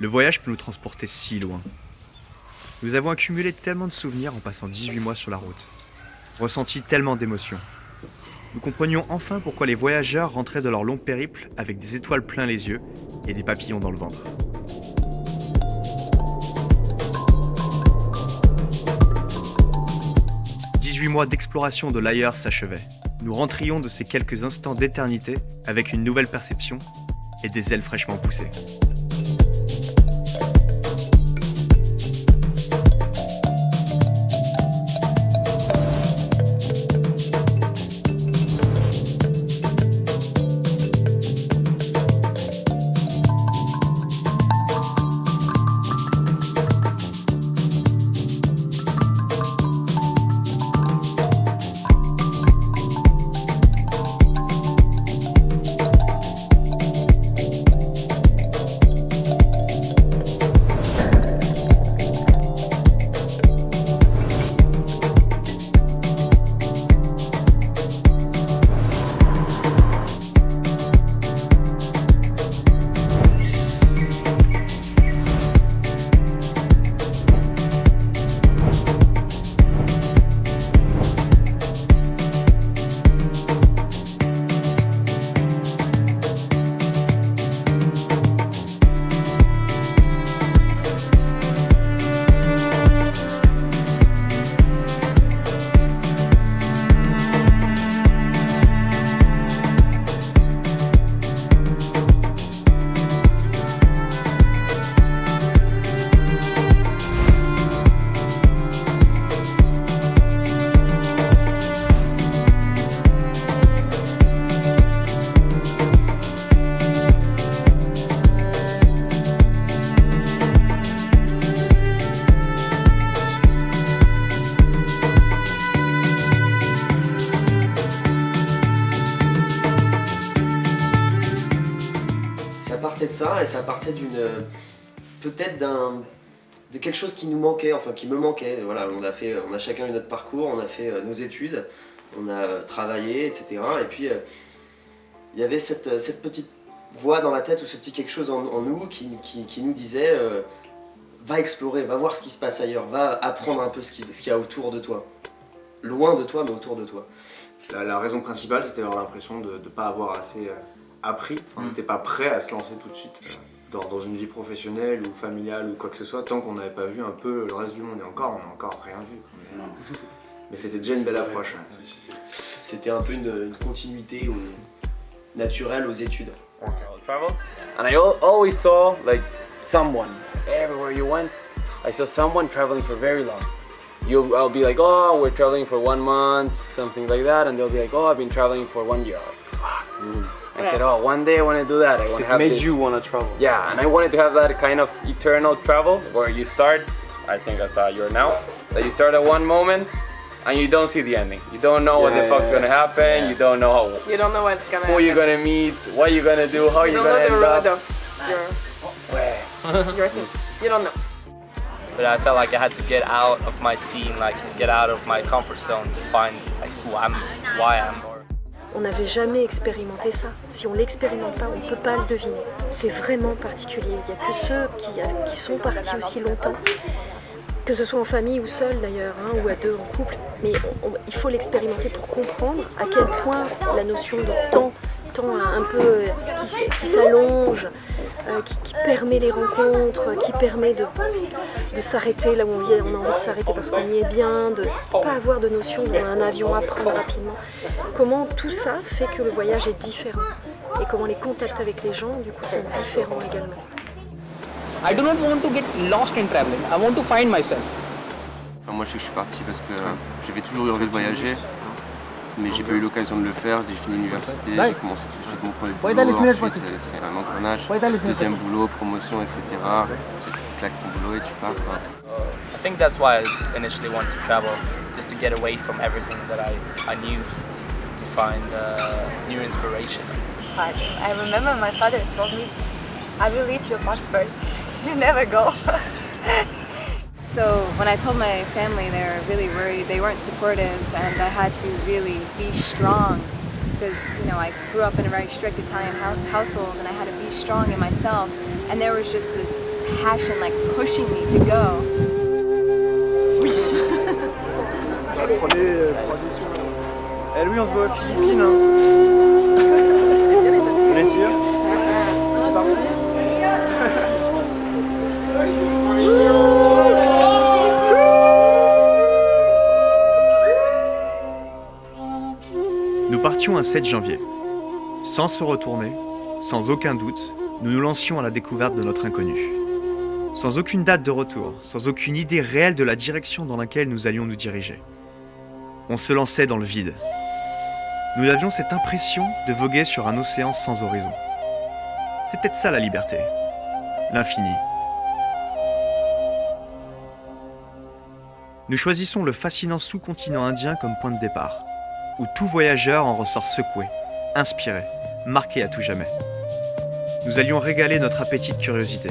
Le voyage peut nous transporter si loin. Nous avons accumulé tellement de souvenirs en passant 18 mois sur la route, ressenti tellement d'émotions. Nous comprenions enfin pourquoi les voyageurs rentraient de leur long périple avec des étoiles plein les yeux et des papillons dans le ventre. « 18 mois d'exploration de l'ailleurs s'achevaient. Nous rentrions de ces quelques instants d'éternité avec une nouvelle perception et des ailes fraîchement poussées. De ça et ça partait peut-être de quelque chose qui nous manquait, enfin qui me manquait. Voilà, on a chacun eu notre parcours, on a fait nos études, on a travaillé, etc. Et puis il y avait cette petite voix dans la tête ou ce petit quelque chose en nous qui nous disait va explorer, va voir ce qui se passe ailleurs, va apprendre un peu ce qu'il y a autour de toi. Loin de toi, mais autour de toi. La raison principale, c'était avoir l'impression de ne pas avoir assez appris. On n'était pas prêt à se lancer tout de suite dans une vie professionnelle ou familiale ou quoi que ce soit, tant qu'on n'avait pas vu un peu le reste du monde. Et encore, on n'a encore rien vu. Mais c'était déjà une belle approche. C'était un peu une continuité naturelle aux études. Travel, and I always saw like someone everywhere you went. I saw someone traveling for very long. I'll be like, oh, we're traveling for 1 month, something like that, and they'll be like, oh, I've been traveling for 1 year. Like, fuck. I said, oh, one day I want to do that. I want to have made this. You want to travel. Yeah, and I wanted to have that kind of eternal travel where you start, I think that's how you're now, that you start at one moment and you don't see the ending. You don't know what the fuck's gonna happen. You don't know You don't know what's gonna who you're gonna meet, what you're gonna do, how you're gonna end up. Your thing. You don't know. But I felt like I had to get out of my scene, like get out of my comfort zone to find like who I'm, why I'm. On n'avait jamais expérimenté ça. Si on ne l'expérimente pas, on ne peut pas le deviner. C'est vraiment particulier. Il n'y a que ceux qui sont partis aussi longtemps, que ce soit en famille ou seul d'ailleurs, hein, ou à deux en couple. Mais il faut l'expérimenter pour comprendre à quel point la notion de temps un peu qui s'allonge, qui permet les rencontres, qui permet de s'arrêter là où on a envie de s'arrêter parce qu'on y est bien, de ne pas avoir de notion d'un avion à prendre rapidement. Comment tout ça fait que le voyage est différent et comment les contacts avec les gens du coup sont différents également. I do not want to get lost in traveling. I want to find myself. Enfin, moi je sais que je suis parti parce que j'avais toujours eu envie de voyager. Mais j'ai pas eu l'occasion de le faire, j'ai fini l'université, j'ai commencé tout de suite mon premier boulot, ensuite c'est un engrenage, deuxième boulot, promotion, etc. Tu claques ton boulot et tu pars quoi. I think that's why I initially wanted to travel, just to get away from everything that I knew, to find new inspiration. I remember my father told me, I will eat your passport, you never go. So when I told my family, they were really worried. They weren't supportive, and I had to really be strong because, you know, I grew up in a very strict Italian household, and I had to be strong in myself and there was just this passion like pushing me to go. Eh Louis, on se voit aux Philippines. Hein. On est sûr? Nous partions un 7 janvier. Sans se retourner, sans aucun doute, nous nous lancions à la découverte de notre inconnu. Sans aucune date de retour, sans aucune idée réelle de la direction dans laquelle nous allions nous diriger. On se lançait dans le vide. Nous avions cette impression de voguer sur un océan sans horizon. C'est peut-être ça la liberté, l'infini. Nous choisissons le fascinant sous-continent indien comme point de départ, où tout voyageur en ressort secoué, inspiré, marqué à tout jamais. Nous allions régaler notre appétit de curiosité.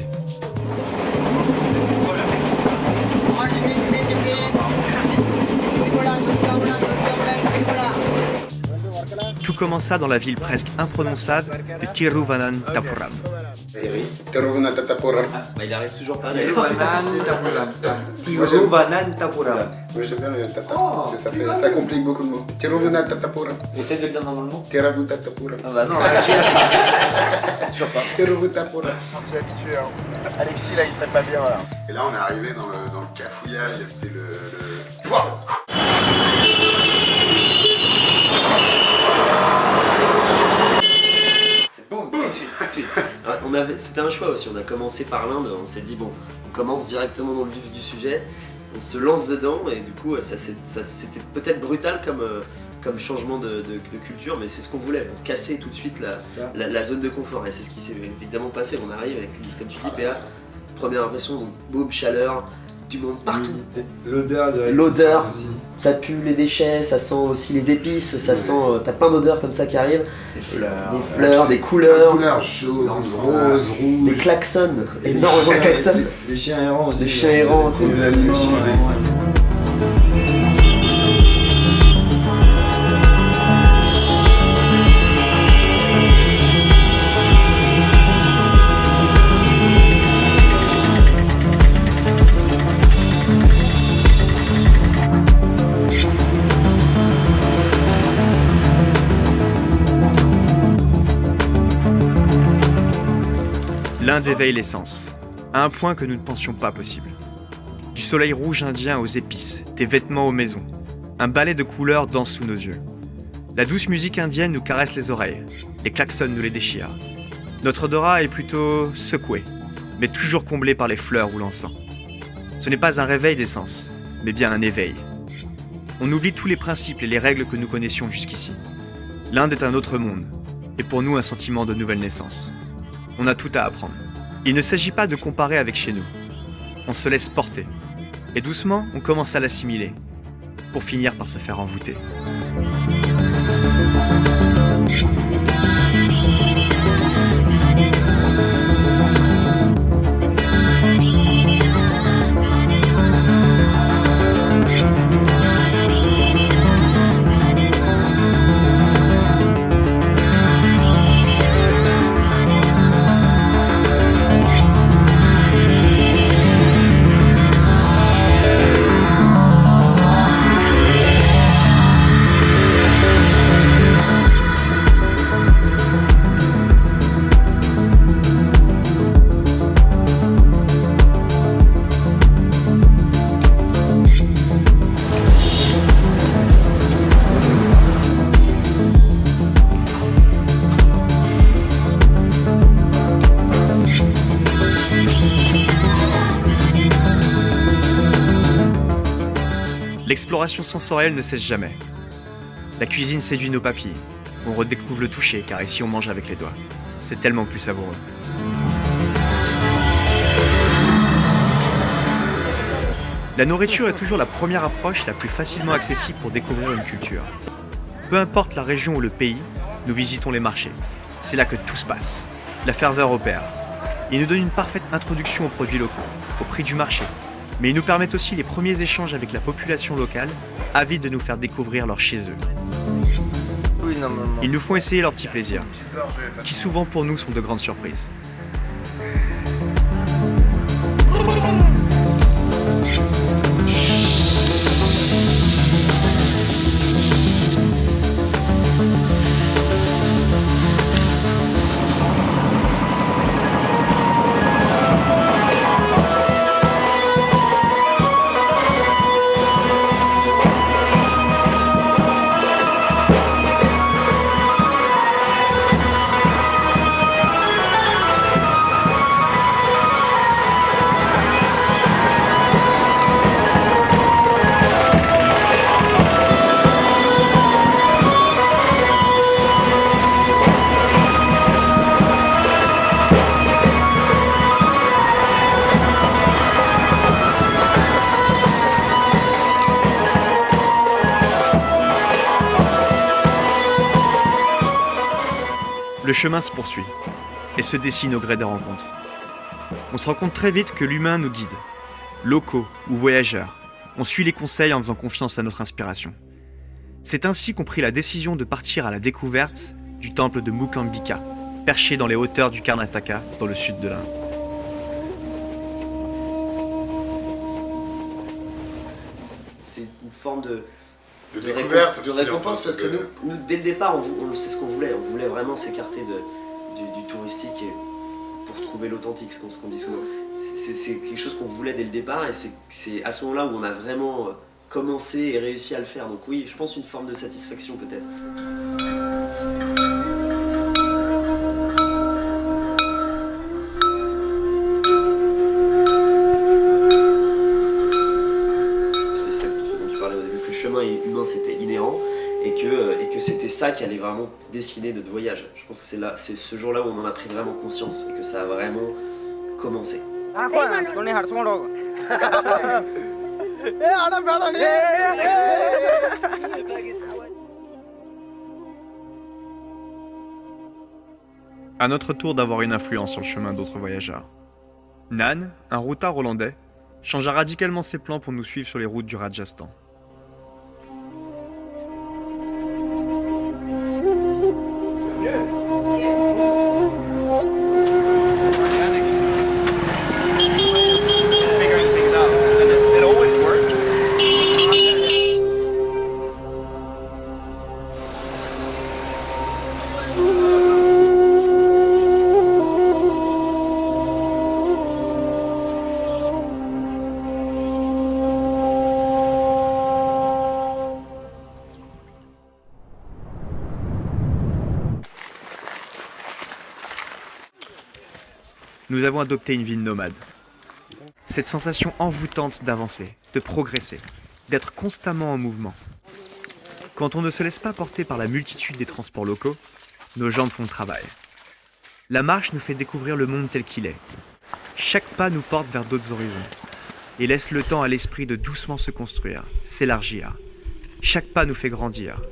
Tout commença dans la ville presque imprononçable de Tiruvananthapuram. Il arrive toujours pas. Tiruvananthapuram. Oui, j'aime bien le tata, parce que ça complique beaucoup de mots. Tiruvananthapuram. Essaye de le dire normalement. Tiruvananthapuram. Ah bah non, toujours pas. Tiruvananthapuram. On s'y est habitué. Hein. Alexis, là, il serait pas bien. Là. Et là, on est arrivé dans le cafouillage, c'était le... C'était un choix aussi, on a commencé par l'Inde, on s'est dit bon, on commence directement dans le vif du sujet, on se lance dedans et du coup c'était peut-être brutal comme changement de culture, mais c'est ce qu'on voulait pour casser tout de suite la zone de confort et c'est ce qui s'est évidemment passé. On arrive avec, comme tu dis PA, première impression, donc boum, chaleur, du monde partout. L'odeur, ça pue les déchets, ça sent aussi les épices, ça sent, t'as plein d'odeurs comme ça qui arrivent, des fleurs, des couleurs, jaune, rose, rouge, des klaxons, énormément de klaxons, Les chiens errants aussi. des chiens errants, des animaux. L'Inde éveille les sens, à un point que nous ne pensions pas possible. Du soleil rouge indien aux épices, des vêtements aux maisons, un ballet de couleurs danse sous nos yeux. La douce musique indienne nous caresse les oreilles, les klaxons nous les déchirent. Notre odorat est plutôt secoué, mais toujours comblé par les fleurs ou l'encens. Ce n'est pas un réveil des sens, mais bien un éveil. On oublie tous les principes et les règles que nous connaissions jusqu'ici. L'Inde est un autre monde, et pour nous un sentiment de nouvelle naissance. On a tout à apprendre. Il ne s'agit pas de comparer avec chez nous. On se laisse porter. Et doucement, on commence à l'assimiler, pour finir par se faire envoûter. L'exploration sensorielle ne cesse jamais. La cuisine séduit nos papilles. On redécouvre le toucher, car ici on mange avec les doigts. C'est tellement plus savoureux. La nourriture est toujours la première approche la plus facilement accessible pour découvrir une culture. Peu importe la région ou le pays, nous visitons les marchés. C'est là que tout se passe. La ferveur opère. Ils nous donnent une parfaite introduction aux produits locaux, au prix du marché. Mais ils nous permettent aussi les premiers échanges avec la population locale, avide de nous faire découvrir leur chez eux. Ils nous font essayer leurs petits plaisirs, qui souvent pour nous sont de grandes surprises. Le chemin se poursuit et se dessine au gré des rencontres. On se rend compte très vite que l'humain nous guide. Locaux ou voyageurs, on suit les conseils en faisant confiance à notre inspiration. C'est ainsi qu'on prit la décision de partir à la découverte du temple de Mukambika, perché dans les hauteurs du Karnataka, dans le sud de l'Inde. C'est une forme de découverte, de récompense, parce que nous, dès le départ, c'est ce qu'on voulait. On voulait vraiment s'écarter du touristique et pour trouver l'authentique, ce qu'on dit souvent. C'est quelque chose qu'on voulait dès le départ, et c'est à ce moment-là où on a vraiment commencé et réussi à le faire. Donc oui, je pense une forme de satisfaction peut-être. Parce que c'est ce dont tu parlais au début, que le chemin humain c'était inhérent, et que c'était ça qui allait vraiment dessiner notre voyage. Je pense que c'est ce jour-là où on en a pris vraiment conscience, et que ça a vraiment commencé. À notre tour d'avoir une influence sur le chemin d'autres voyageurs. Nan, un routard hollandais, changea radicalement ses plans pour nous suivre sur les routes du Rajasthan. Nous avons adopté une vie nomade. Cette sensation envoûtante d'avancer, de progresser, d'être constamment en mouvement. Quand on ne se laisse pas porter par la multitude des transports locaux, nos jambes font le travail. La marche nous fait découvrir le monde tel qu'il est. Chaque pas nous porte vers d'autres horizons et laisse le temps à l'esprit de doucement se construire, s'élargir. Chaque pas nous fait grandir,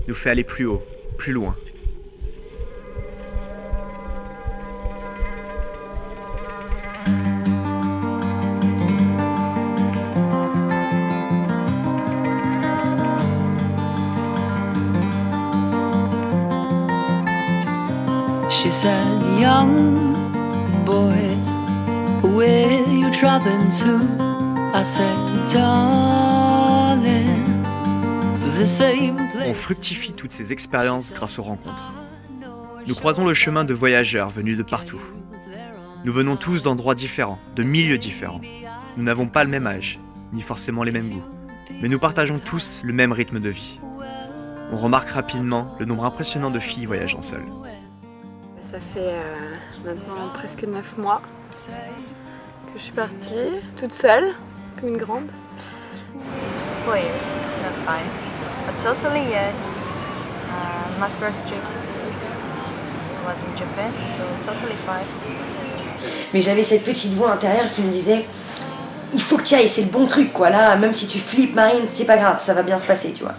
nous fait aller plus haut, plus loin. She said, young boy, where you traveling to? I said, darling, the same place. On fructifie toutes ces expériences grâce aux rencontres. Nous croisons le chemin de voyageurs venus de partout. Nous venons tous d'endroits différents, de milieux différents. Nous n'avons pas le même âge, ni forcément les mêmes goûts. Mais nous partageons tous le même rythme de vie. On remarque rapidement le nombre impressionnant de filles voyageant seules. Ça fait maintenant presque 9 mois que je suis partie, toute seule, comme une grande. 4 years, not 5. But totally, yeah. My first trip was in Japan, so totally 5. Mais j'avais cette petite voix intérieure qui me disait il faut que tu ailles, c'est le bon truc quoi, là, même si tu flippes Marine, c'est pas grave, ça va bien se passer, tu vois.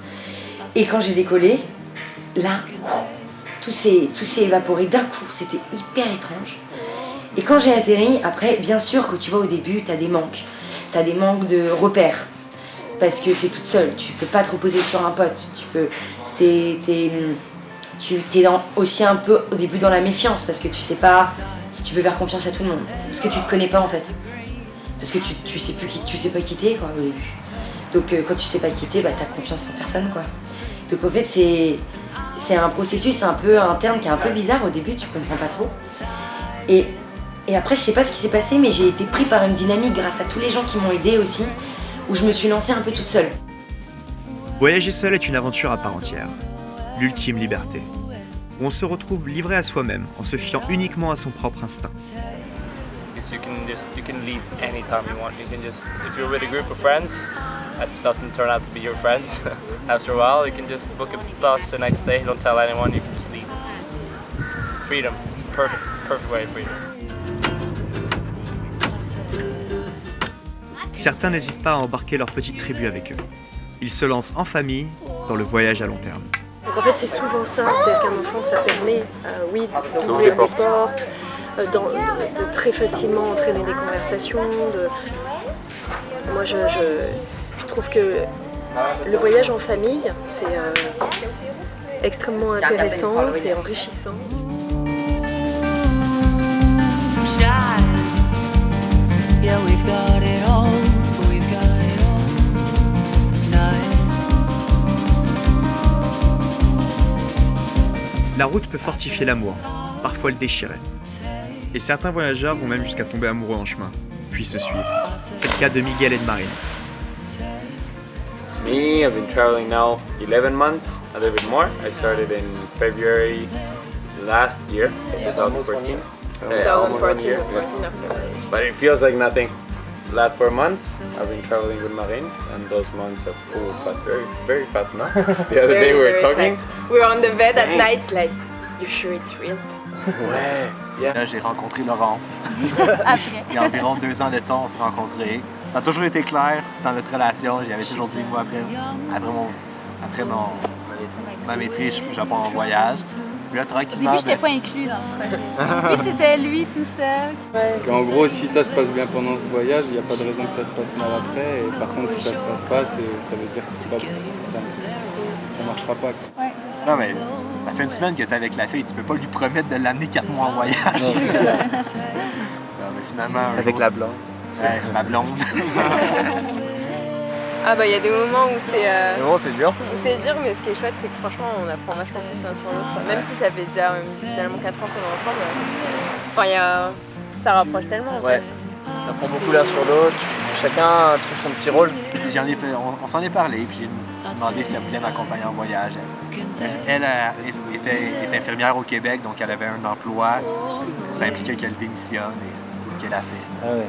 Et quand j'ai décollé, là, tout s'est évaporé d'un coup, c'était hyper étrange. Et quand j'ai atterri, après, bien sûr que tu vois au début, t'as des manques de repères, parce que t'es toute seule, tu peux pas te reposer sur un pote, t'es aussi un peu au début dans la méfiance, parce que tu sais pas si tu peux faire confiance à tout le monde, parce que tu te connais pas en fait, parce que tu sais pas quitter quoi au début. Donc quand tu sais pas quitter, bah t'as confiance en personne quoi. Donc en fait c'est un processus un peu interne qui est un peu bizarre au début, tu comprends pas trop. Et après, je sais pas ce qui s'est passé, mais j'ai été pris par une dynamique grâce à tous les gens qui m'ont aidé aussi, où je me suis lancée un peu toute seule. Voyager seul est une aventure à part entière, l'ultime liberté, où on se retrouve livré à soi-même en se fiant uniquement à son propre instinct. You can leave anytime you want. You can just, if you're with a group of friends, that doesn't turn out to be your friends. After a while, you can just book a bus the next day. Don't tell anyone. You can just leave. It's freedom. It's a perfect way of freedom. Certains n'hésitent pas à embarquer leur petite tribu avec eux. Ils se lancent en famille dans le voyage à long terme. Donc en fait c'est souvent ça, c'est-à-dire qu'un enfant ça permet, oui, d'ouvrir des portes, de très facilement entraîner des conversations. Moi je trouve que le voyage en famille c'est extrêmement intéressant, c'est enrichissant. Yeah, we've got it all, we've got it all night. La route peut fortifier l'amour, parfois le déchirer. Et certains voyageurs vont même jusqu'à tomber amoureux en chemin, puis se suivre. C'est le cas de Miguel et de Marine. Me, I've been traveling now 11 months, a little bit more. I started in February last year, 2014. Almost 1 year. But it feels like nothing. The last 4 months, I've been traveling with Marine, and those months have passed very, very fast now. The other day we were talking. Fast. We were on the bed at night, like, you sure it's real? Ouais. Yeah. Là, j'ai rencontré Laurence. Après. Il y a environ 2 ans de temps, on s'est rencontrés. Ça a toujours été clair dans notre relation. J'avais toujours dit, moi, après ma maîtrise, je pars en voyage. Puis là, tranquillement. Au début, je n'étais pas inclus dans le projet. Puis c'était lui tout seul. En gros, si ça se passe bien pendant ce voyage, il n'y a pas de raison que ça se passe mal après. Et par contre, si ça se passe pas, ça veut dire que ça marchera pas. Quoi. Ouais. Non, mais ça fait une semaine que t'es avec la fille, tu peux pas lui promettre de l'amener 4 mois en voyage. Non, mais finalement. Avec la blonde. Ouais, la blonde. Ah bah il y a des moments où c'est... Des moments c'est dur. C'est dur, mais ce qui est chouette, c'est que franchement, on apprend vachement plus l'un sur l'autre. Même si ça fait déjà finalement 4 ans qu'on est ensemble. Enfin, ça rapproche tellement. Ouais. T'apprends beaucoup l'un sur l'autre, chacun trouve son petit rôle. On s'en est parlé, puis j'ai demandé si elle voulait m'accompagner en voyage. Elle était infirmière au Québec, donc elle avait un emploi. Ça impliquait qu'elle démissionne et c'est ce qu'elle a fait. Ah ouais.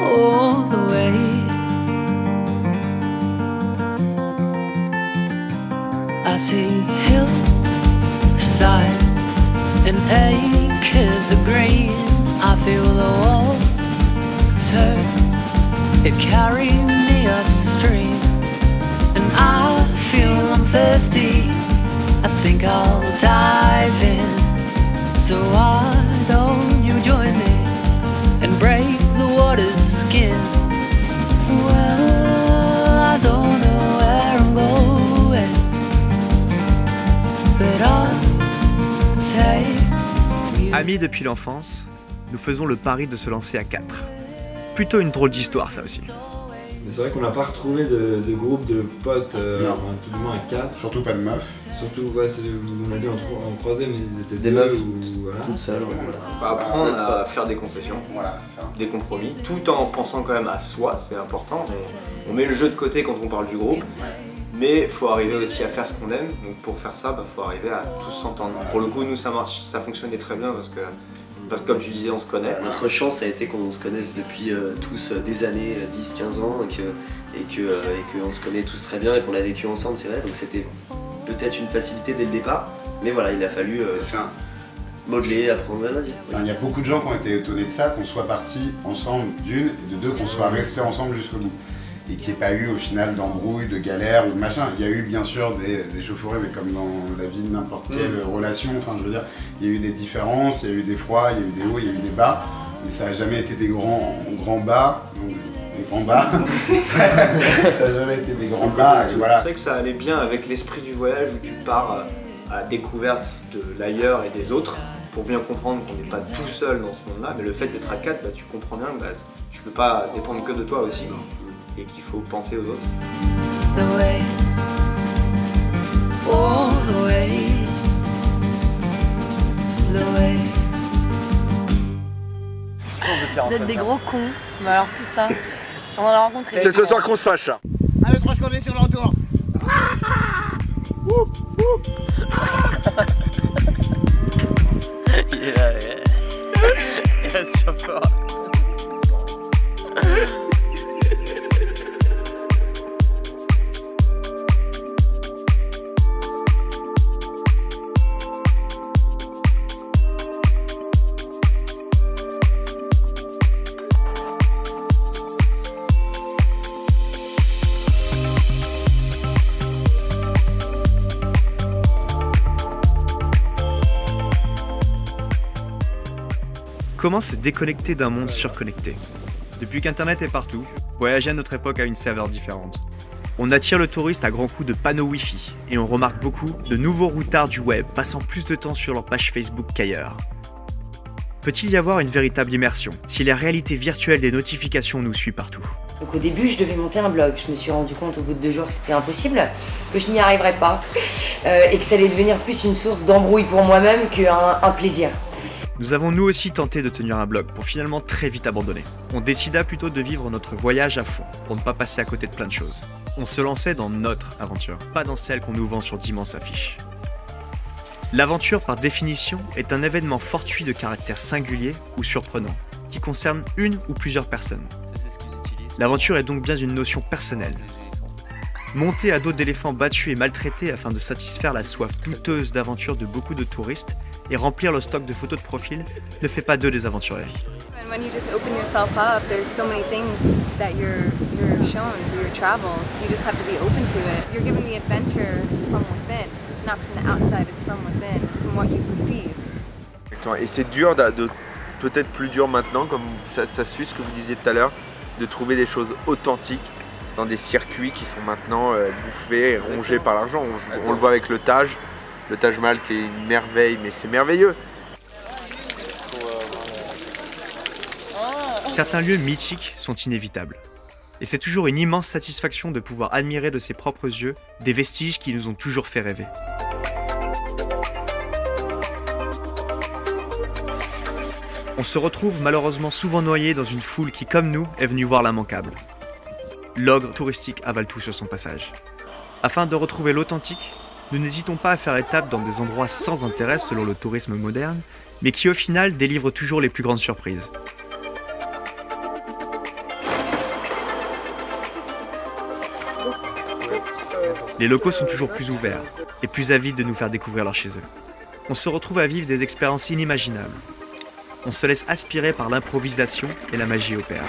All the way. I see hillside and acres of green. I feel the water, it carried me upstream. And I feel I'm thirsty, I think I'll dive in. So why don't you join me and break the water's skin? Well, I don't know where I'm going, but I'll take. Amis depuis l'enfance, nous faisons le pari de se lancer à 4. Plutôt une drôle d'histoire, ça aussi. Mais c'est vrai qu'on n'a pas retrouvé de groupe de potes, enfin, tout du moins à 4. Surtout pas de meufs. Surtout, ouais, on a dû en croiser, mais ils étaient des meufs, voilà. toutes seules. Faut apprendre à faire des concessions, voilà, c'est ça. Des compromis, tout en pensant quand même à soi, c'est important. On met le jeu de côté quand on parle du groupe, mais il faut arriver aussi à faire ce qu'on aime. Donc pour faire ça, faut arriver à tous s'entendre. Voilà, pour le coup, nous ça marche, ça fonctionnait très bien parce que comme tu disais, on se connaît. Notre chance, ça a été qu'on se connaisse depuis tous des années, 10-15 ans, et qu'on se connaît tous très bien et qu'on a vécu ensemble, c'est vrai. Donc c'était peut-être une facilité dès le départ, mais voilà, il a fallu modeler, apprendre. Vas-y. Enfin, il y a beaucoup de gens qui ont été étonnés de ça, qu'on soit partis ensemble d'une, et de deux, qu'on soit restés ensemble jusqu'au bout. Et qu'il n'y ait pas eu au final d'embrouilles, de galères ou de machin. Il y a eu bien sûr des échauffourées, mais comme dans la vie de n'importe quelle relation, enfin je veux dire, il y a eu des différences, il y a eu des froids, il y a eu des hauts, il y a eu des bas, mais ça n'a jamais été des grands bas, donc des grands bas, ça n'a jamais été des grands bas, et voilà. C'est vrai que ça allait bien avec l'esprit du voyage où tu pars à la découverte de l'ailleurs et des autres, pour bien comprendre qu'on n'est pas tout seul dans ce monde-là, mais le fait d'être à 4, tu comprends bien que tu peux pas dépendre que de toi aussi. Et qu'il faut penser aux autres. The way, all the way, the way. Vous êtes des gros cons, mais alors putain, on en a rencontré. C'est ce soir qu'on se fâche. Allez, croche qu'on est sur le retour. Yes, chauffeur. Comment se déconnecter d'un monde surconnecté? Depuis qu'Internet est partout, voyager à notre époque a une saveur différente. On attire le touriste à grands coups de panneaux Wi-Fi et on remarque beaucoup de nouveaux routards du web passant plus de temps sur leur page Facebook qu'ailleurs. Peut-il y avoir une véritable immersion si la réalité virtuelle des notifications nous suit partout? Donc au début, je devais monter un blog. Je me suis rendu compte au bout de 2 jours que c'était impossible, que je n'y arriverais pas et que ça allait devenir plus une source d'embrouille pour moi-même qu'un plaisir. Nous avons nous aussi tenté de tenir un blog pour finalement très vite abandonner. On décida plutôt de vivre notre voyage à fond pour ne pas passer à côté de plein de choses. On se lançait dans notre aventure, pas dans celle qu'on nous vend sur d'immenses affiches. L'aventure, par définition, est un événement fortuit de caractère singulier ou surprenant, qui concerne une ou plusieurs personnes. L'aventure est donc bien une notion personnelle. Monter à dos d'éléphants battus et maltraités afin de satisfaire la soif douteuse d'aventure de beaucoup de touristes et remplir le stock de photos de profil ne fait pas d'eux des aventuriers. And when you just open yourself up, there's so many things that you're shown through your travels. You just have to be open to it. You're given the adventure from within, not from the outside, it's from within, from what you perceive. Et c'est dur, peut-être plus dur maintenant, comme ça suit ce que vous disiez tout à l'heure, de trouver des choses authentiques dans des circuits qui sont maintenant bouffés et rongés par l'argent. On le voit avec le Taj Mahal qui est une merveille, mais c'est merveilleux. Certains lieux mythiques sont inévitables. Et c'est toujours une immense satisfaction de pouvoir admirer de ses propres yeux des vestiges qui nous ont toujours fait rêver. On se retrouve malheureusement souvent noyé dans une foule qui, comme nous, est venue voir l'immanquable. L'ogre touristique avale tout sur son passage. Afin de retrouver l'authentique, nous n'hésitons pas à faire étape dans des endroits sans intérêt selon le tourisme moderne, mais qui au final délivrent toujours les plus grandes surprises. Les locaux sont toujours plus ouverts et plus avides de nous faire découvrir leur chez eux. On se retrouve à vivre des expériences inimaginables. On se laisse aspirer par l'improvisation et la magie opère.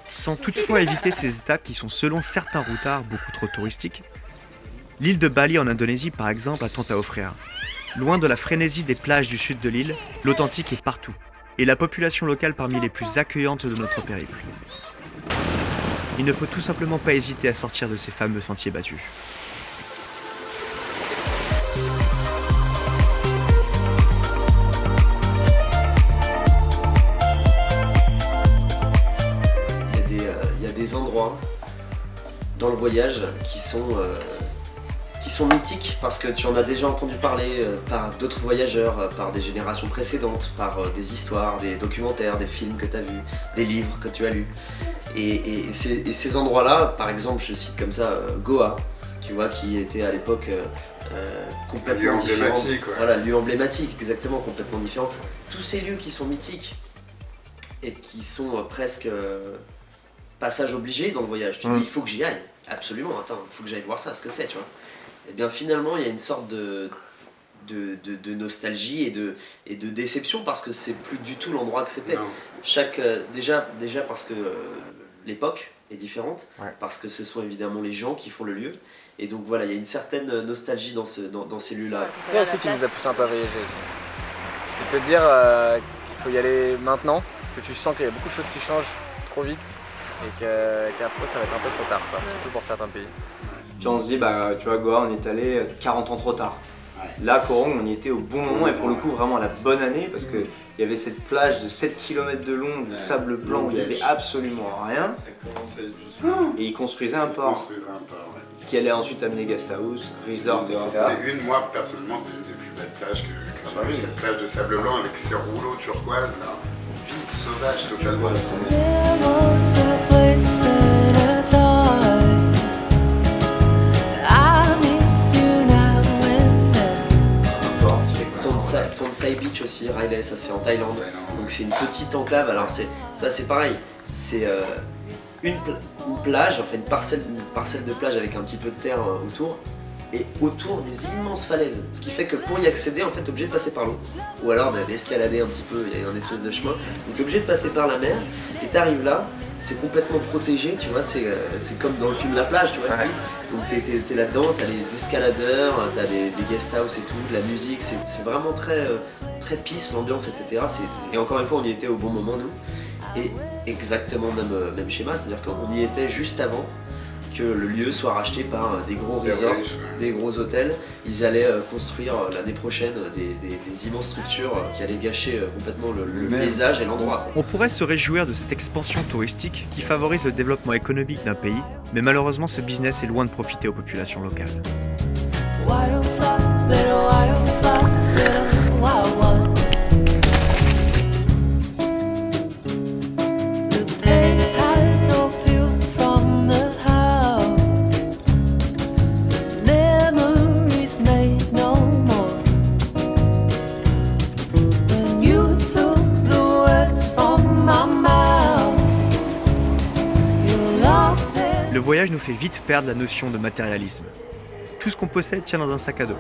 Sans toutefois éviter ces étapes qui sont selon certains routards beaucoup trop touristiques, l'île de Bali en Indonésie par exemple a tant à offrir. Loin de la frénésie des plages du sud de l'île, l'authentique est partout, et la population locale parmi les plus accueillantes de notre périple. Il ne faut tout simplement pas hésiter à sortir de ces fameux sentiers battus. Des endroits dans le voyage qui sont mythiques parce que tu en as déjà entendu parler par d'autres voyageurs, par des générations précédentes, par des histoires, des documentaires, des films que tu as vus, des livres que tu as lus. Et ces endroits-là, par exemple, je cite comme ça Goa, tu vois, qui était à l'époque complètement différent. Ouais. Voilà, lieu emblématique, exactement, complètement différent. Tous ces lieux qui sont mythiques et qui sont presque passage obligé dans le voyage. Tu te dis, il faut que j'y aille. Absolument, attends, il faut que j'aille voir ça, ce que c'est, tu vois. Et bien finalement, il y a une sorte de nostalgie et de déception parce que c'est plus du tout l'endroit que c'était. Déjà parce que l'époque est différente, parce que ce sont évidemment les gens qui font le lieu. Et donc voilà, il y a une certaine nostalgie dans ces lieux-là. C'est ça aussi qui nous a poussé un peu à voyager aussi. C'est te dire qu'il faut y aller maintenant, parce que tu sens qu'il y a beaucoup de choses qui changent trop vite. Et qu'après ça va être un peu trop tard, quoi, surtout pour certains pays. Puis on se dit, tu vois, Goa, on est allé 40 ans trop tard. Là, Korong, on y était au bon moment et pour le coup, vraiment à la bonne année parce qu'il y avait cette plage de 7 km de long, de sable blanc où il n'y avait absolument rien. Et ils construisaient un port qui allait ensuite amener Guesthouse, Resort, etc. C'était moi personnellement, c'était une des plus belles plages que j'ai vues. Cette plage de sable blanc avec ses rouleaux turquoise, là, vide, sauvage totalement. Tonsai Beach aussi, Railay, ça c'est en Thaïlande. Donc c'est une petite enclave, alors c'est pareil. C'est une plage, enfin une parcelle de plage avec un petit peu de terre autour. et autour des immenses falaises. Ce qui fait que pour y accéder, en fait, t'es obligé de passer par l'eau. Ou alors d'escalader un petit peu, il y a un espèce de chemin. Donc t'es obligé de passer par la mer, et t'arrives là, c'est complètement protégé, tu vois, c'est comme dans le film La Plage, tu vois, limite. Donc t'es là-dedans, t'as les escaladeurs, t'as des guest house et tout, de la musique, c'est vraiment très peace, l'ambiance, etc. Et encore une fois, on y était au bon moment, nous. Et exactement même schéma, c'est-à-dire qu'on y était juste avant que le lieu soit racheté par des gros resorts, des gros hôtels. Ils allaient construire l'année prochaine des immenses structures qui allaient gâcher complètement le paysage et l'endroit. On pourrait se réjouir de cette expansion touristique qui favorise le développement économique d'un pays, mais malheureusement ce business est loin de profiter aux populations locales. Wildflower, little wildflower, little wild one. The paint has all peeled from the house. Memories made no more. When you took the words from my mouth, you locked it. Le voyage nous fait vite perdre la notion de matérialisme. Tout ce qu'on possède tient dans un sac à dos.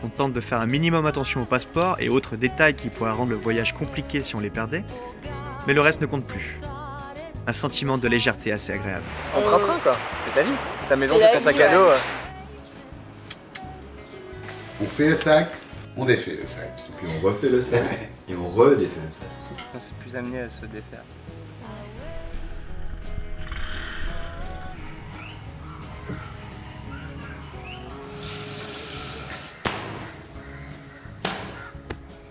On tente de faire un minimum attention au passeport et autres détails qui pourraient rendre le voyage compliqué si on les perdait, mais le reste ne compte plus. Un sentiment de légèreté assez agréable. C'est ton train-train quoi, c'est ta vie. Ta maison C'est c'est la ton sac vie, à dos. On fait le sac, on défait le sac. Puis on refait le sac et on redéfait le sac. On s'est plus amené à se défaire.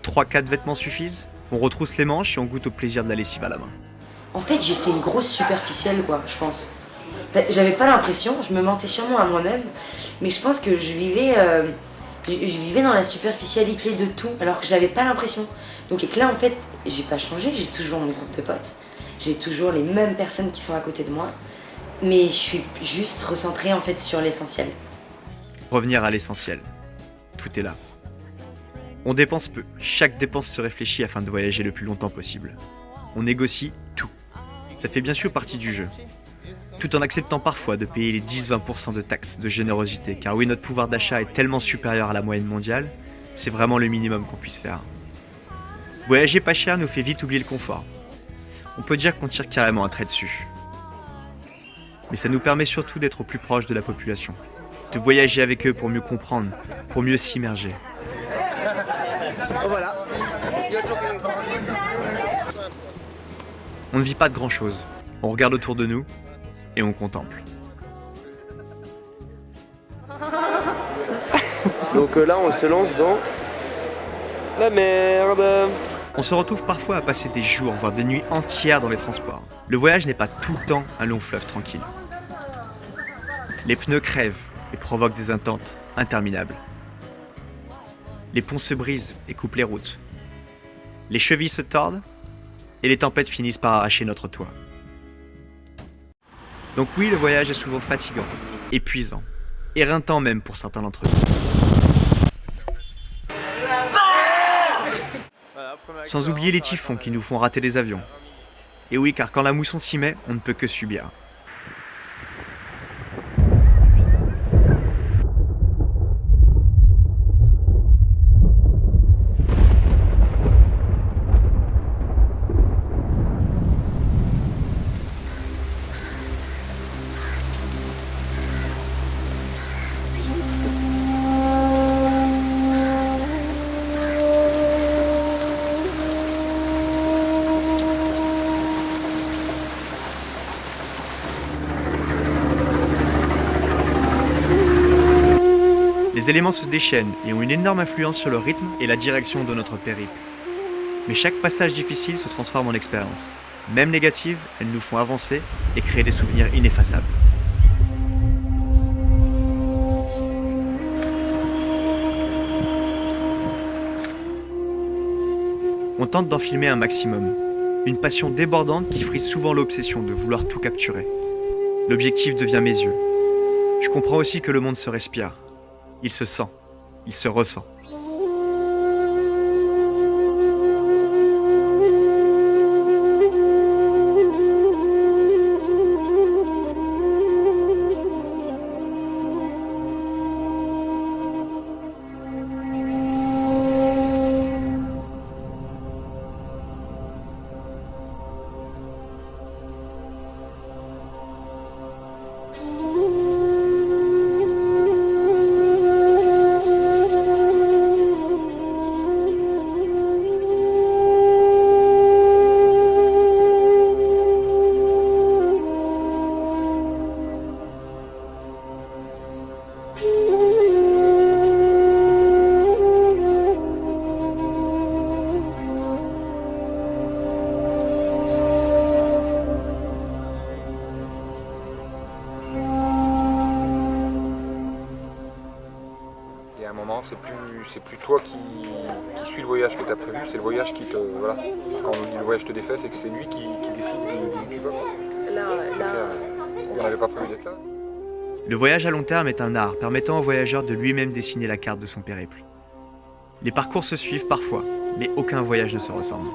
Trois, 4 vêtements suffisent. On retrousse les manches et on goûte au plaisir de la lessive à la main. En fait, j'étais une grosse superficielle, quoi, je pense. J'avais pas l'impression, je me mentais sûrement à moi-même, mais je pense que je vivais dans la superficialité de tout, alors que je n'avais pas l'impression. Donc là, en fait, j'ai pas changé, j'ai toujours mon groupe de potes, j'ai toujours les mêmes personnes qui sont à côté de moi, mais je suis juste recentrée, en fait, sur l'essentiel. Revenir à l'essentiel. Tout est là. On dépense peu. Chaque dépense se réfléchit afin de voyager le plus longtemps possible. On négocie tout. Ça fait bien sûr partie du jeu. Tout en acceptant parfois de payer les 10-20% de taxes de générosité, car oui, notre pouvoir d'achat est tellement supérieur à la moyenne mondiale, c'est vraiment le minimum qu'on puisse faire. Voyager pas cher nous fait vite oublier le confort. On peut dire qu'on tire carrément un trait dessus. Mais ça nous permet surtout d'être au plus proche de la population, de voyager avec eux pour mieux comprendre, pour mieux s'immerger. Voilà. On ne vit pas de grand-chose. On regarde autour de nous et on contemple. Donc là, on se lance dans la merde. On se retrouve parfois à passer des jours, voire des nuits entières dans les transports. Le voyage n'est pas tout le temps un long fleuve tranquille. Les pneus crèvent et provoquent des attentes interminables. Les ponts se brisent et coupent les routes. Les chevilles se tordent et les tempêtes finissent par arracher notre toit. Donc oui, le voyage est souvent fatigant, épuisant, éreintant même pour certains d'entre nous. Sans oublier les typhons qui nous font rater des avions. Et oui, car quand la mousson s'y met, on ne peut que subir. Les éléments se déchaînent et ont une énorme influence sur le rythme et la direction de notre périple. Mais chaque passage difficile se transforme en expérience. Même négatives, elles nous font avancer et créer des souvenirs ineffaçables. On tente d'en filmer un maximum. Une passion débordante qui frise souvent l'obsession de vouloir tout capturer. L'objectif devient mes yeux. Je comprends aussi que le monde se respire. Il se sent, il se ressent. moment. C'est plus toi qui suis le voyage que tu as prévu, c'est le voyage qui te... Voilà. Quand on dit le voyage te défait, c'est que c'est lui qui décide d'où tu vas. On n'avait pas prévu d'être là. Le voyage à long terme est un art permettant au voyageur de lui-même dessiner la carte de son périple. Les parcours se suivent parfois, mais aucun voyage ne se ressemble.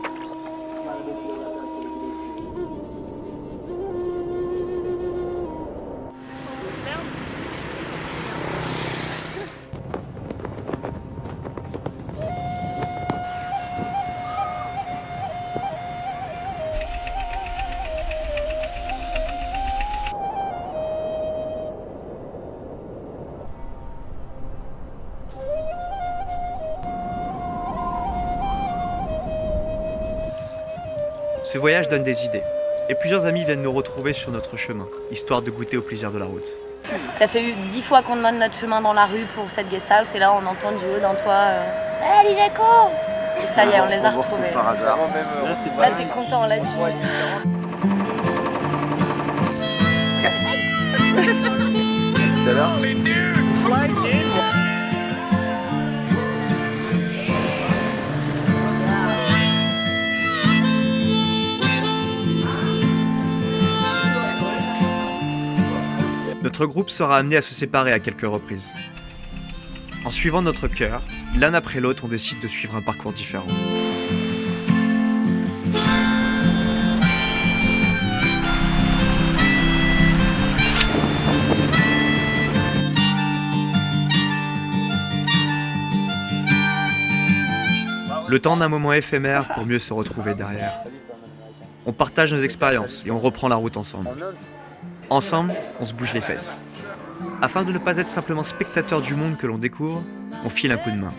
Ce voyage donne des idées, et plusieurs amis viennent nous retrouver sur notre chemin, histoire de goûter au plaisir de la route. Ça fait 10 fois qu'on demande notre chemin dans la rue pour cette guest house, et là on entend du haut d'un toit Allez Jaco !» Et ça y est, on les a retrouvés. Là t'es content, là Notre groupe sera amené à se séparer à quelques reprises. En suivant notre cœur, l'un après l'autre, on décide de suivre un parcours différent. Le temps d'un moment éphémère pour mieux se retrouver derrière. On partage nos expériences et on reprend la route ensemble. Ensemble, on se bouge les fesses. Afin de ne pas être simplement spectateur du monde que l'on découvre, on file un coup de main.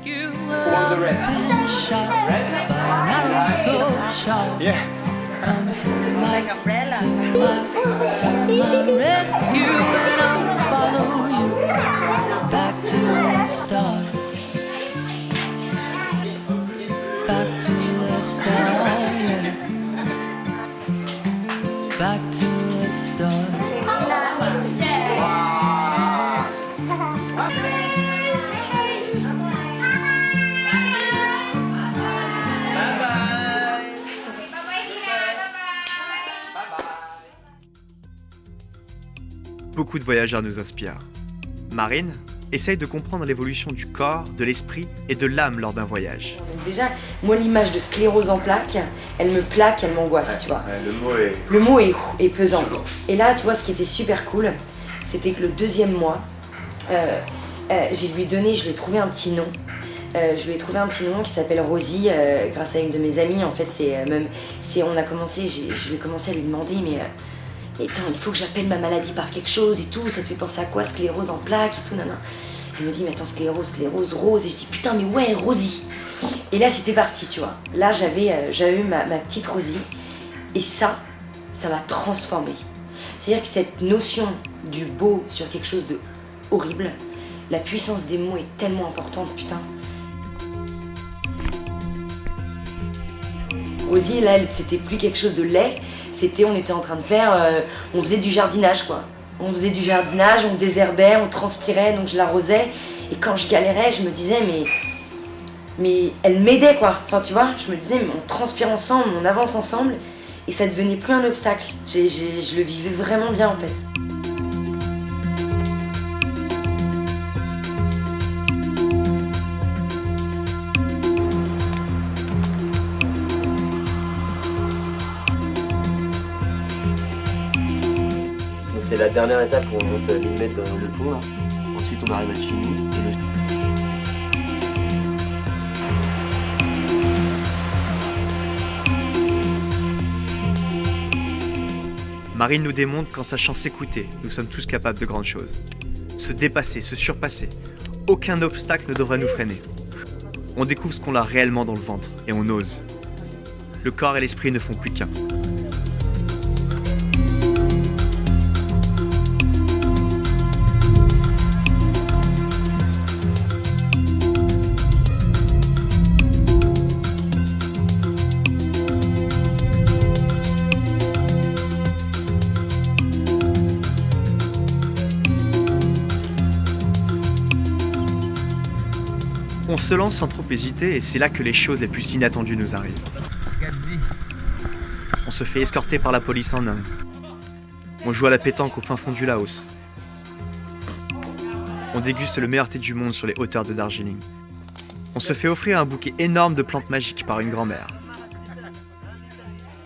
Beaucoup de voyageurs nous inspirent. Marine essaye de comprendre l'évolution du corps, de l'esprit et de l'âme lors d'un voyage. Déjà, moi l'image de sclérose en plaques, elle me plaque, elle m'angoisse, tu vois. Le mot est pesant. Et là, tu vois, ce qui était super cool, c'était que le deuxième mois, je lui ai trouvé un petit nom. Je lui ai trouvé un petit nom qui s'appelle Rosie, grâce à une de mes amies. En fait, on a commencé, je vais commencer à lui demander, mais attends, il faut que j'appelle ma maladie par quelque chose et tout, ça te fait penser à quoi, sclérose en plaques et tout, nanana. Elle me dit, mais attends, sclérose, rose, et je dis, putain, mais ouais, Rosie. Et là, c'était parti, tu vois. Là, j'avais eu ma petite Rosie, et ça m'a transformée. C'est-à-dire que cette notion du beau sur quelque chose de horrible, la puissance des mots est tellement importante, putain. Rosie, là, c'était plus quelque chose de laid, on était en train de faire, on faisait du jardinage, quoi. On faisait du jardinage, on désherbait, on transpirait, donc je l'arrosais. Et quand je galérais, je me disais, mais elle m'aidait, quoi. Enfin, tu vois, je me disais, mais on transpire ensemble, on avance ensemble, et ça devenait plus un obstacle. Je le vivais vraiment bien, en fait. C'est la dernière étape où on monte l'1 mètre dans le pont là. Ensuite on arrive à Chigny. Marine nous démontre qu'en sachant s'écouter, nous sommes tous capables de grandes choses. Se dépasser, se surpasser. Aucun obstacle ne devrait nous freiner. On découvre ce qu'on a réellement dans le ventre et on ose. Le corps et l'esprit ne font plus qu'un. On se lance sans trop hésiter et c'est là que les choses les plus inattendues nous arrivent. On se fait escorter par la police en Inde. On joue à la pétanque au fin fond du Laos. On déguste le meilleur thé du monde sur les hauteurs de Darjeeling. On se fait offrir un bouquet énorme de plantes magiques par une grand-mère.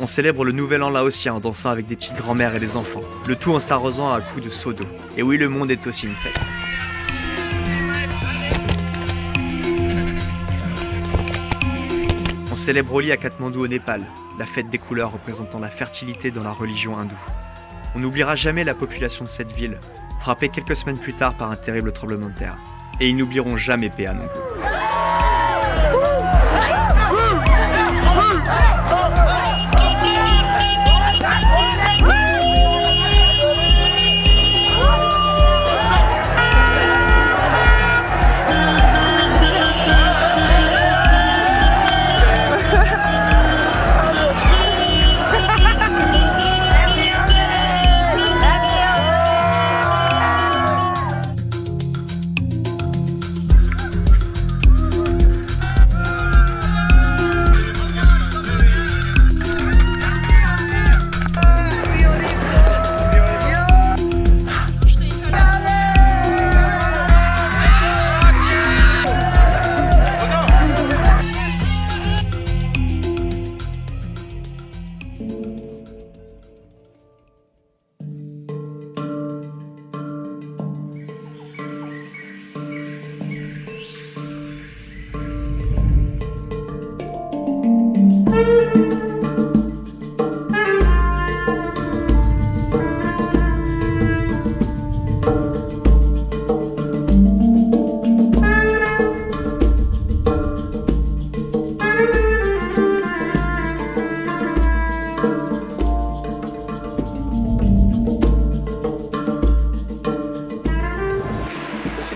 On célèbre le nouvel an laotien en dansant avec des petites grand-mères et des enfants, le tout en s'arrosant à coups de seau d'eau. Et oui, le monde est aussi une fête. On célèbre Holi à Katmandou au Népal, la fête des couleurs représentant la fertilité dans la religion hindoue. On n'oubliera jamais la population de cette ville, frappée quelques semaines plus tard par un terrible tremblement de terre. Et ils n'oublieront jamais Péa non plus.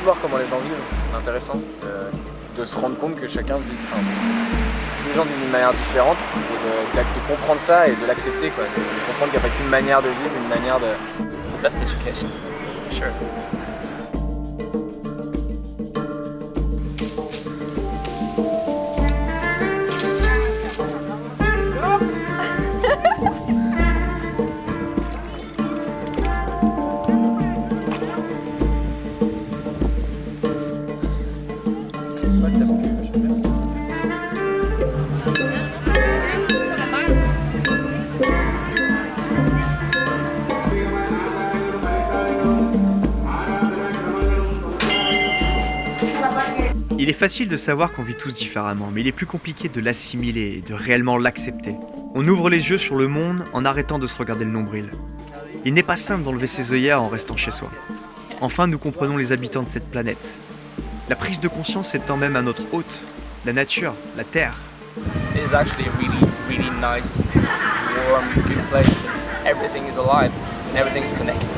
Voir comment les gens vivent, c'est intéressant de se rendre compte que chacun vit, les gens vivent d'une manière différente et de comprendre ça et de l'accepter, quoi, de comprendre qu'il n'y a pas qu'une manière de vivre, une manière de... Best education, sure. Il est facile de savoir qu'on vit tous différemment, mais il est plus compliqué de l'assimiler et de réellement l'accepter. On ouvre les yeux sur le monde en arrêtant de se regarder le nombril. Il n'est pas simple d'enlever ses œillères en restant chez soi. Enfin, nous comprenons les habitants de cette planète. La prise de conscience étant même à notre hôte, la nature, la terre. It is actually a really, really nice, warm, good place. Everything is alive and everything is connected.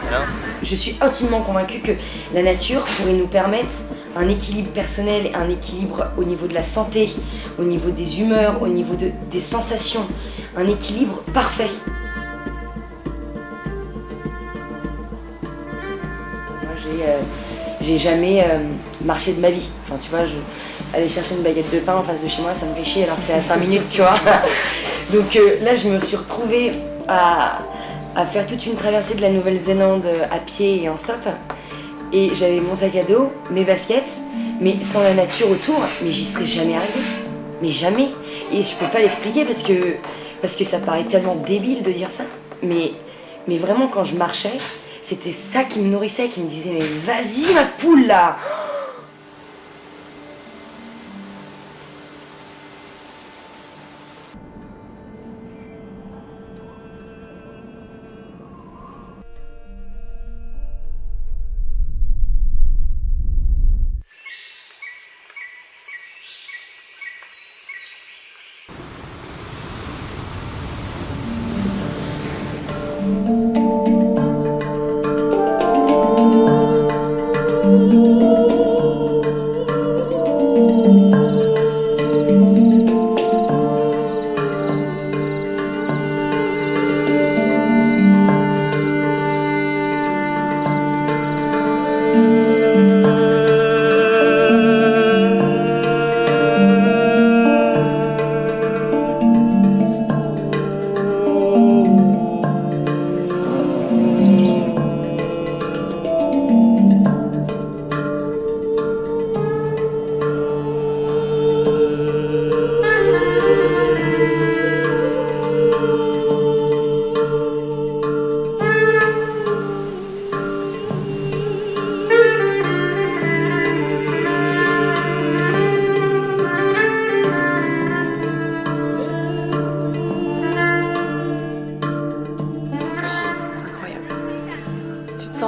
You know? Je suis intimement convaincue que la nature pourrait nous permettre un équilibre personnel, un équilibre au niveau de la santé, au niveau des humeurs, au niveau des sensations, un équilibre parfait. Moi, j'ai jamais marché de ma vie. Enfin, tu vois, aller chercher une baguette de pain en face de chez moi, ça me fait chier alors que c'est à 5 minutes, tu vois. Donc là, je me suis retrouvée à faire toute une traversée de la Nouvelle-Zélande à pied et en stop. Et j'avais mon sac à dos, mes baskets, mais sans la nature autour, mais j'y serais jamais arrivée. Mais jamais. Et je peux pas l'expliquer parce que ça paraît tellement débile de dire ça. Mais vraiment, quand je marchais, c'était ça qui me nourrissait, qui me disait « Mais vas-y ma poule là !»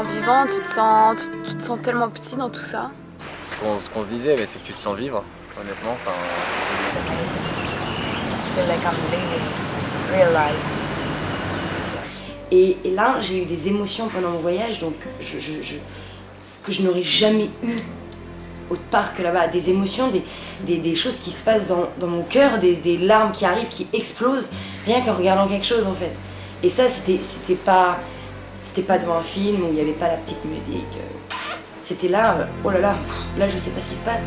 sens vivant, tu te sens tellement petit dans tout ça. Ce qu'on se disait, c'est que tu te sens vivre, honnêtement. Enfin, I feel like I'm living real life. Et là, j'ai eu des émotions pendant mon voyage, donc que je n'aurais jamais eu autre part que là-bas. Des émotions, des choses qui se passent dans mon cœur, des larmes qui arrivent, qui explosent, rien qu'en regardant quelque chose en fait. Et ça, c'était pas devant un film où il n'y avait pas la petite musique. C'était là, oh là là, là je sais pas ce qui se passe.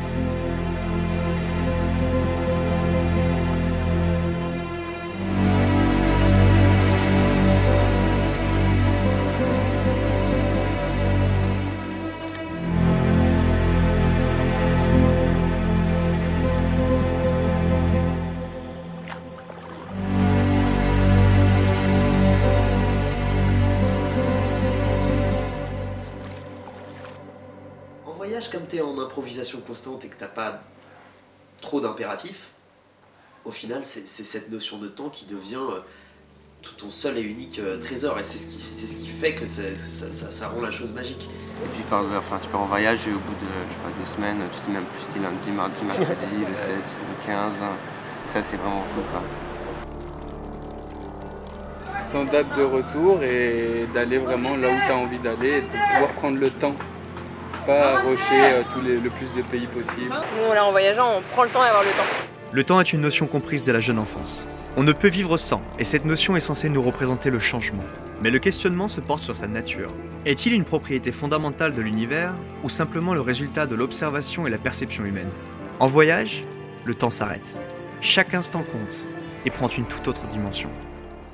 Comme tu es en improvisation constante et que tu n'as pas trop d'impératifs, au final, c'est cette notion de temps qui devient ton seul et unique trésor. Et c'est ce qui fait que ça rend la chose magique. Et puis tu pars en voyage et au bout de 2 semaines, tu sais même plus si c'est lundi, mardi, mercredi, le 7, le 15. Ça, c'est vraiment cool, quoi. Sans date de retour et d'aller vraiment là où tu as envie d'aller et de pouvoir prendre le temps. Pas rusher le plus de pays possible. Nous, là, en voyageant, on prend le temps d'avoir le temps. Le temps est une notion comprise dès la jeune enfance. On ne peut vivre sans, et cette notion est censée nous représenter le changement. Mais le questionnement se porte sur sa nature. Est-il une propriété fondamentale de l'univers, ou simplement le résultat de l'observation et la perception humaine? En voyage, le temps s'arrête. Chaque instant compte, et prend une toute autre dimension.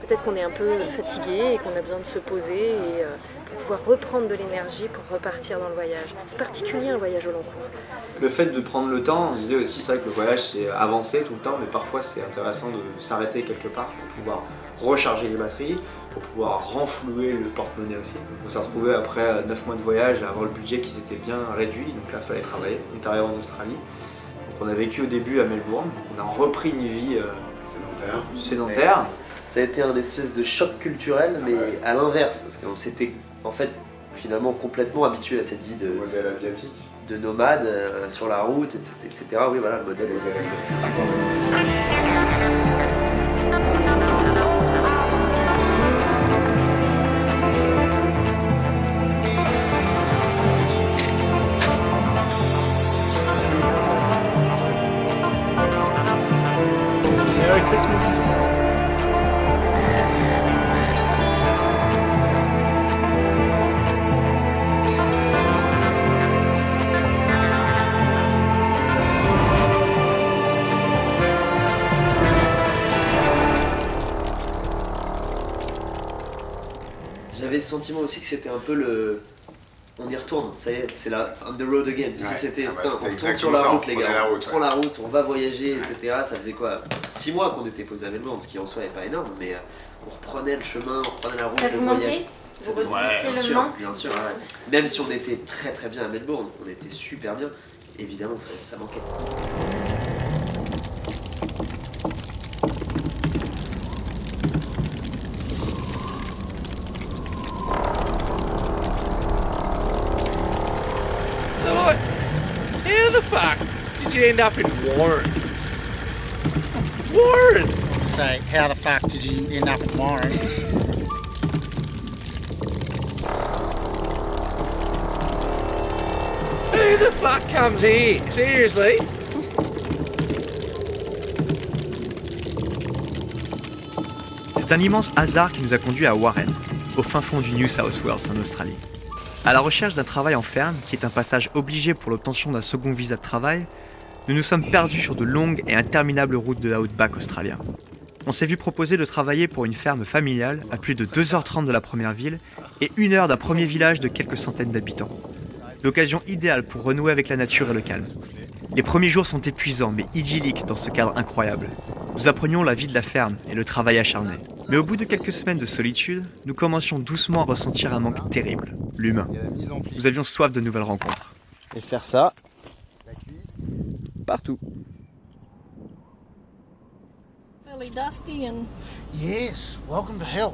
Peut-être qu'on est un peu fatigué et qu'on a besoin de se poser et pour pouvoir reprendre de l'énergie pour repartir dans le voyage. C'est particulier un voyage au long cours. Le fait de prendre le temps, on disait aussi, c'est vrai que le voyage c'est avancer tout le temps, mais parfois c'est intéressant de s'arrêter quelque part pour pouvoir recharger les batteries, pour pouvoir renflouer le porte-monnaie aussi. On s'est retrouvé après 9 mois de voyage à avoir le budget qui s'était bien réduit, donc là il fallait travailler. On est arrivé en Australie, donc on a vécu au début à Melbourne, donc on a repris une vie sédentaire. Ça a été un espèce de choc culturel, mais à l'inverse, parce qu'on s'était en fait finalement complètement habitué à cette vie de modèle asiatique, de nomade sur la route, etc. Oui, voilà, le modèle asiatique. Merry Christmas. J'avais ce sentiment aussi que c'était un peu le... On y retourne, ça y est, c'est là, on the road again. Ouais. C'était, Ah bah, on retourne sur la route les gars, on prend la route, on va voyager, etc. Ça faisait quoi 6 mois qu'on était posé à Melbourne, ce qui en soi n'est pas énorme, mais on reprenait le chemin, on reprenait la route, Ça le vous voyage. manquait? Ça Vous nous- ressentiez bien le sûr, manque? bien sûr, ouais. Même si on était très très bien à Melbourne, on était super bien, évidemment ça manquait. So what? How the fuck did you end up in Warren? Warren! Say, how the fuck did you end up in Warren? Who the fuck comes here? Seriously? C'est un immense hasard qui nous a conduits à Warren, au fin fond du New South Wales en Australie. À la recherche d'un travail en ferme, qui est un passage obligé pour l'obtention d'un second visa de travail, nous nous sommes perdus sur de longues et interminables routes de l'outback australien. On s'est vu proposer de travailler pour une ferme familiale à plus de 2h30 de la première ville et 1 heure d'un premier village de quelques centaines d'habitants. L'occasion idéale pour renouer avec la nature et le calme. Les premiers jours sont épuisants mais idylliques dans ce cadre incroyable. Nous apprenions la vie de la ferme et le travail acharné. Mais au bout de quelques semaines de solitude, nous commencions doucement à ressentir un manque terrible, l'humain. Nous avions soif de nouvelles rencontres. Et faire ça partout. Fairly dusty and Yes, welcome to hell.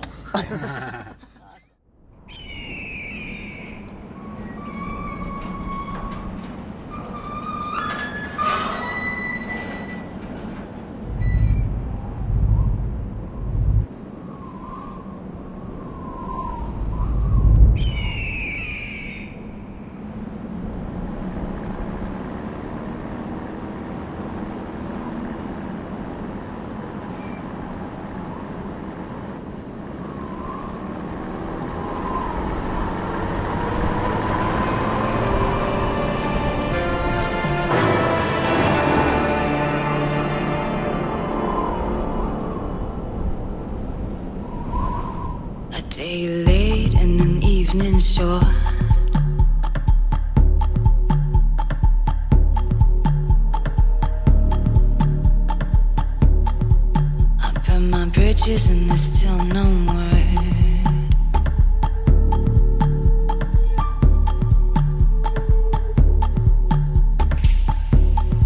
Day late and an evening short. I burn my bridges and there's still no word.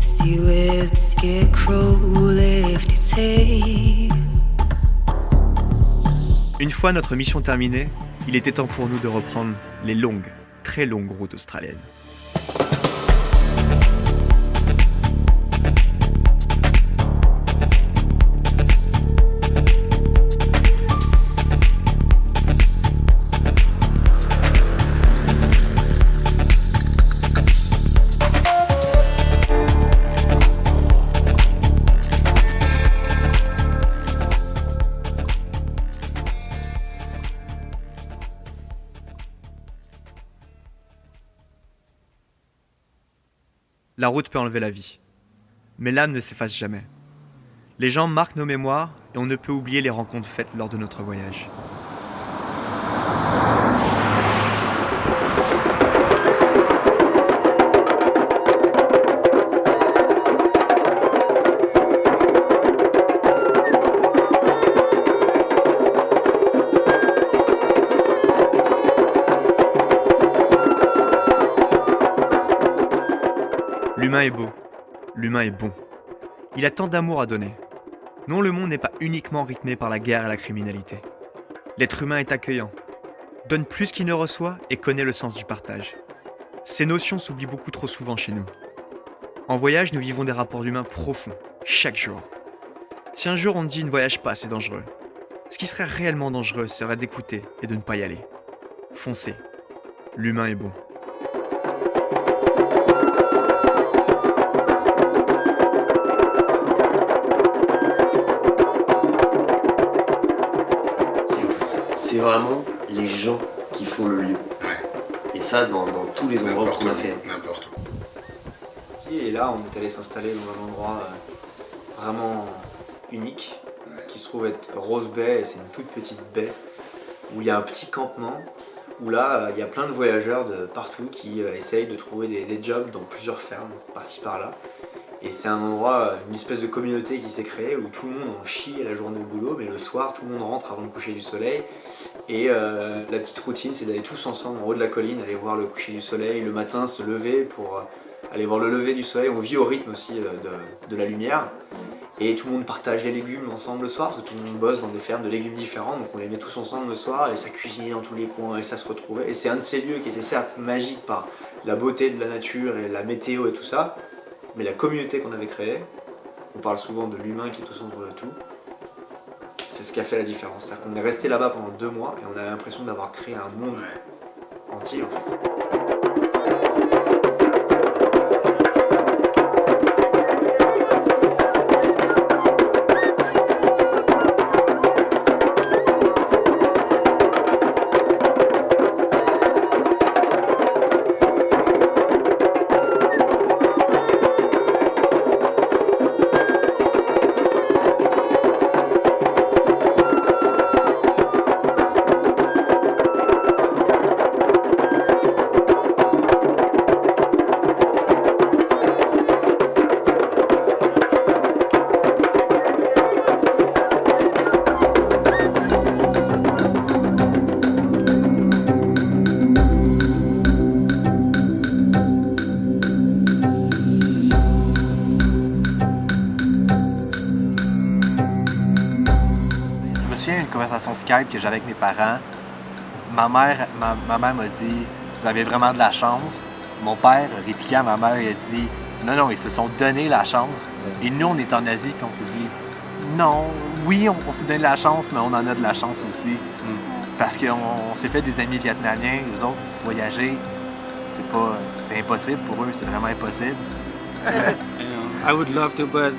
See where the scarecrow left its head. Une fois notre mission terminée, il était temps pour nous de reprendre les longues, très longues routes australiennes. La route peut enlever la vie, mais l'âme ne s'efface jamais. Les gens marquent nos mémoires et on ne peut oublier les rencontres faites lors de notre voyage. L'humain est beau, l'humain est bon. Il a tant d'amour à donner. Non, le monde n'est pas uniquement rythmé par la guerre et la criminalité. L'être humain est accueillant, donne plus qu'il ne reçoit et connaît le sens du partage. Ces notions s'oublient beaucoup trop souvent chez nous. En voyage, nous vivons des rapports humains profonds, chaque jour. Si un jour on dit ne voyage pas, c'est dangereux. Ce qui serait réellement dangereux serait d'écouter et de ne pas y aller. Foncez. L'humain est bon. C'est vraiment les gens qui font le lieu. Et ça, dans tous les endroits qu'on a fait. N'importe où. Et là, on est allé s'installer dans un endroit vraiment unique, qui se trouve être Rose Bay, et c'est une toute petite baie, où il y a un petit campement, où là, il y a plein de voyageurs de partout qui essayent de trouver des jobs dans plusieurs fermes, par-ci par-là. Et c'est un endroit, une espèce de communauté qui s'est créée où tout le monde en chie à la journée de boulot, mais le soir tout le monde rentre avant le coucher du soleil. Et la petite routine, c'est d'aller tous ensemble en haut de la colline, aller voir le coucher du soleil, le matin se lever pour aller voir le lever du soleil. On vit au rythme aussi de la lumière. Et tout le monde partage les légumes ensemble le soir, parce que tout le monde bosse dans des fermes de légumes différents, donc on les met tous ensemble le soir, et ça cuisinait dans tous les coins, et ça se retrouvait. Et c'est un de ces lieux qui était certes magique par la beauté de la nature et la météo et tout ça, mais la communauté qu'on avait créée, on parle souvent de l'humain qui est au centre de tout, c'est ce qui a fait la différence. C'est-à-dire qu'on est resté là-bas pendant 2 mois et on a l'impression d'avoir créé un monde entier en fait. Conversation Skype que j'avais avec mes parents, ma mère m'a dit « Vous avez vraiment de la chance ». Mon père répliquait à ma mère, il a dit « Non, ils se sont donné la chance ». Et nous, on est en Asie, puis on s'est dit « Non, oui, on s'est donné la chance, mais on en a de la chance aussi. Parce qu'on s'est fait des amis vietnamiens, eux autres, voyager, c'est impossible pour eux, c'est vraiment impossible. I would love to, but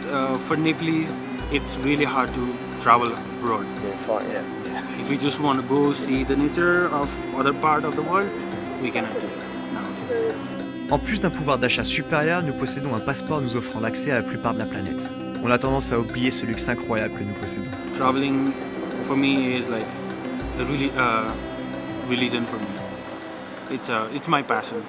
for Nepalese, it's really hard to travel abroad. If we just want to go see the nature of other part of the world, we cannot do it nowadays. En plus d'un pouvoir d'achat supérieur, nous possédons un passeport nous offrant l'accès à la plupart de la planète. On a tendance à oublier ce luxe incroyable que nous possédons. Traveling for me is like religion for me. It's my passion.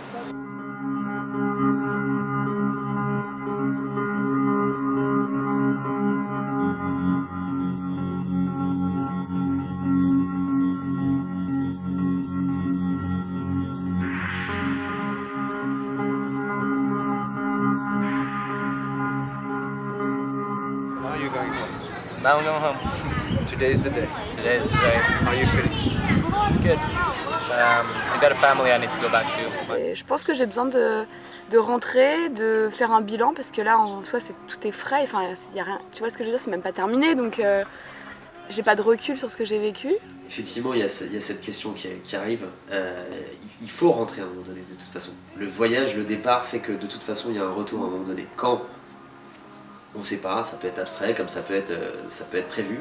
Now I'm going home. Today's the day. Today's the day. How are you feeling? It's good. I got a family I need to go back to. Et je pense que j'ai besoin de rentrer, de faire un bilan parce que là en soi tout est frais. Enfin, y a rien, tu vois ce que je veux dire, c'est même pas terminé donc j'ai pas de recul sur ce que j'ai vécu. Effectivement, il y a cette question qui arrive. Il faut rentrer à un moment donné de toute façon. Le voyage, le départ fait que de toute façon il y a un retour à un moment donné. Quand on ne sait pas, ça peut être abstrait comme ça peut être prévu.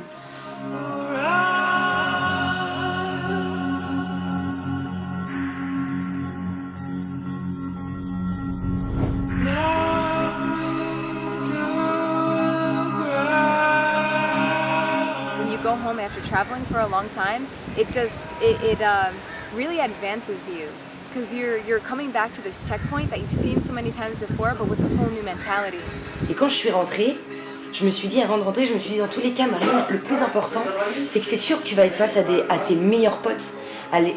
When you go home after traveling for a long time, it really advances you. Because you're coming back to this checkpoint that you've seen so many times before, but with a whole new mentality. Et quand je suis rentrée, je me suis dit, avant de rentrer, dans tous les cas, Marine, le plus important, c'est que c'est sûr que tu vas être face à tes meilleurs potes,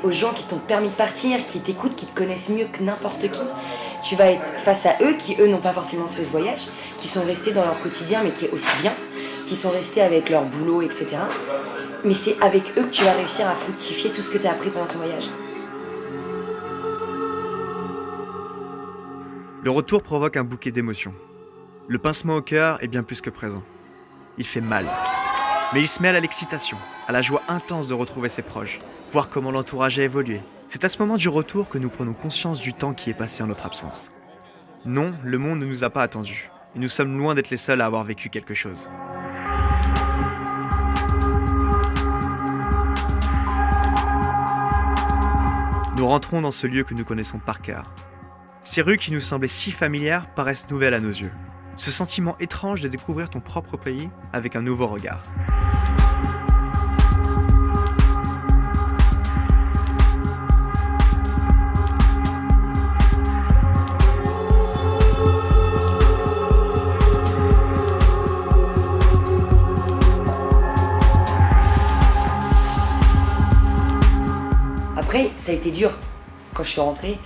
aux gens qui t'ont permis de partir, qui t'écoutent, qui te connaissent mieux que n'importe qui. Tu vas être face à eux qui, eux, n'ont pas forcément fait ce voyage, qui sont restés dans leur quotidien, mais qui est aussi bien, qui sont restés avec leur boulot, etc. Mais c'est avec eux que tu vas réussir à fructifier tout ce que tu as appris pendant ton voyage. Le retour provoque un bouquet d'émotions. Le pincement au cœur est bien plus que présent. Il fait mal. Mais il se mêle à l'excitation, à la joie intense de retrouver ses proches, voir comment l'entourage a évolué. C'est à ce moment du retour que nous prenons conscience du temps qui est passé en notre absence. Non, le monde ne nous a pas attendus. Et nous sommes loin d'être les seuls à avoir vécu quelque chose. Nous rentrons dans ce lieu que nous connaissons par cœur. Ces rues qui nous semblaient si familières paraissent nouvelles à nos yeux. Ce sentiment étrange de découvrir ton propre pays avec un nouveau regard. Après, ça a été dur. Quand je suis rentrée,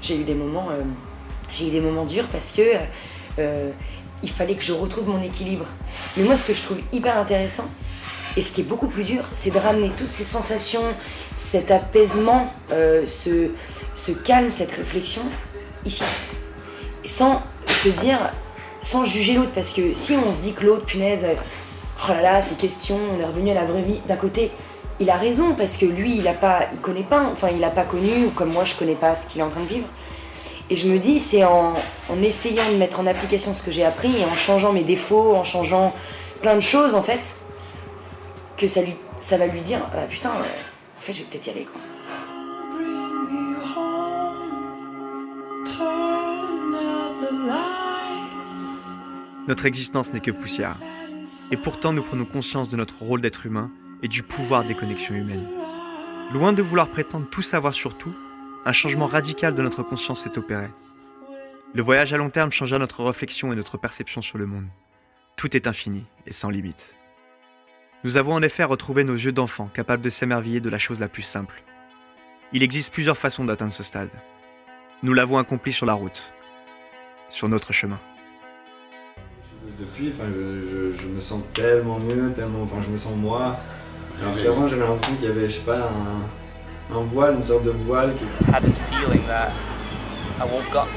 j'ai eu des moments durs parce que il fallait que je retrouve mon équilibre. Mais moi, ce que je trouve hyper intéressant, et ce qui est beaucoup plus dur, c'est de ramener toutes ces sensations, cet apaisement, ce calme, cette réflexion, ici. Sans se dire, sans juger l'autre, parce que si on se dit que l'autre, punaise, oh là là, ces questions, on est revenu à la vraie vie, d'un côté, il a raison, parce que lui, il connaît pas, enfin, il a pas connu, ou comme moi, je connais pas ce qu'il est en train de vivre. Et je me dis, c'est en essayant de mettre en application ce que j'ai appris et en changeant mes défauts, en changeant plein de choses, en fait, que ça va lui dire, ah, putain, en fait, je vais peut-être y aller, quoi. Notre existence n'est que poussière. Et pourtant, nous prenons conscience de notre rôle d'être humain et du pouvoir des connexions humaines. Loin de vouloir prétendre tout savoir sur tout, un changement radical de notre conscience s'est opéré. Le voyage à long terme changea notre réflexion et notre perception sur le monde. Tout est infini et sans limite. Nous avons en effet retrouvé nos yeux d'enfants capables de s'émerveiller de la chose la plus simple. Il existe plusieurs façons d'atteindre ce stade. Nous l'avons accompli sur la route, sur notre chemin. Depuis, je me sens tellement mieux, je me sens moi. Alors qu'avant, j'avais l'impression qu'il y avait, je sais pas, un voile, une sorte de voile qui... I had this feeling that I woke up